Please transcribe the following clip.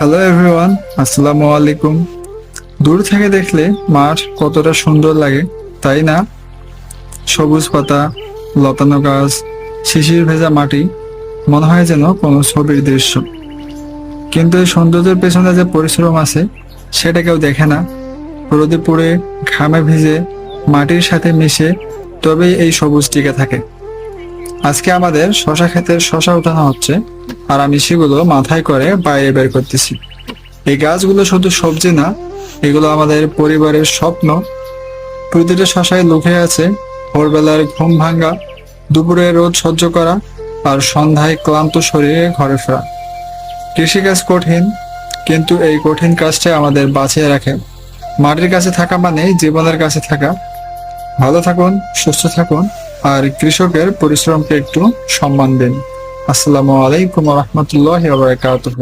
Hello everyone, আসসালামু আলাইকুম। দূর থেকে দেখলে মাঠ কতটা সুন্দর লাগে, তাই না? সবুজ পাতা, লতানো গাছ, শিশির ভেজা মাটি, মনে হয় যেন কোনো ছবির দৃশ্য। কিন্তু এই সৌন্দর্যের পেছনে যে পরিশ্রম আছে সেটা কেউ দেখে না। রোদে পুড়ে, ঘামে ভিজে, মাটির সাথে মিশে তবেই এই সবুজ টিকে থাকে। আজকে আমাদের শশা ক্ষেতের শশা উঠানো হচ্ছে, আর আমি সেগুলো মাথায় করে বাইরে বের করতেছি। এই গাছগুলো শুধু সবজি না, এগুলো আমাদের পরিবারের স্বপ্ন। প্রতিটা শশায় লুকিয়ে আছে ভোরবেলার ঘুম ভাঙা, দুপুরে রোদ সহ্য করা, আর সন্ধ্যায় ক্লান্ত শরীরে ঘরে ফেরা। কৃষিকাজ কঠিন, কিন্তু এই কঠিন কাজটা আমাদের বাঁচিয়ে রাখে। মাটির কাছে থাকা মানে জীবনের কাছে থাকা। ভালো থাকুন, সুস্থ থাকুন, আর কৃষকের পরিশ্রমকে একটু সম্মান দিন। আসসালামু আলাইকুম ওয়া রাহমাতুল্লাহি ওয়া বারাকাতুহু।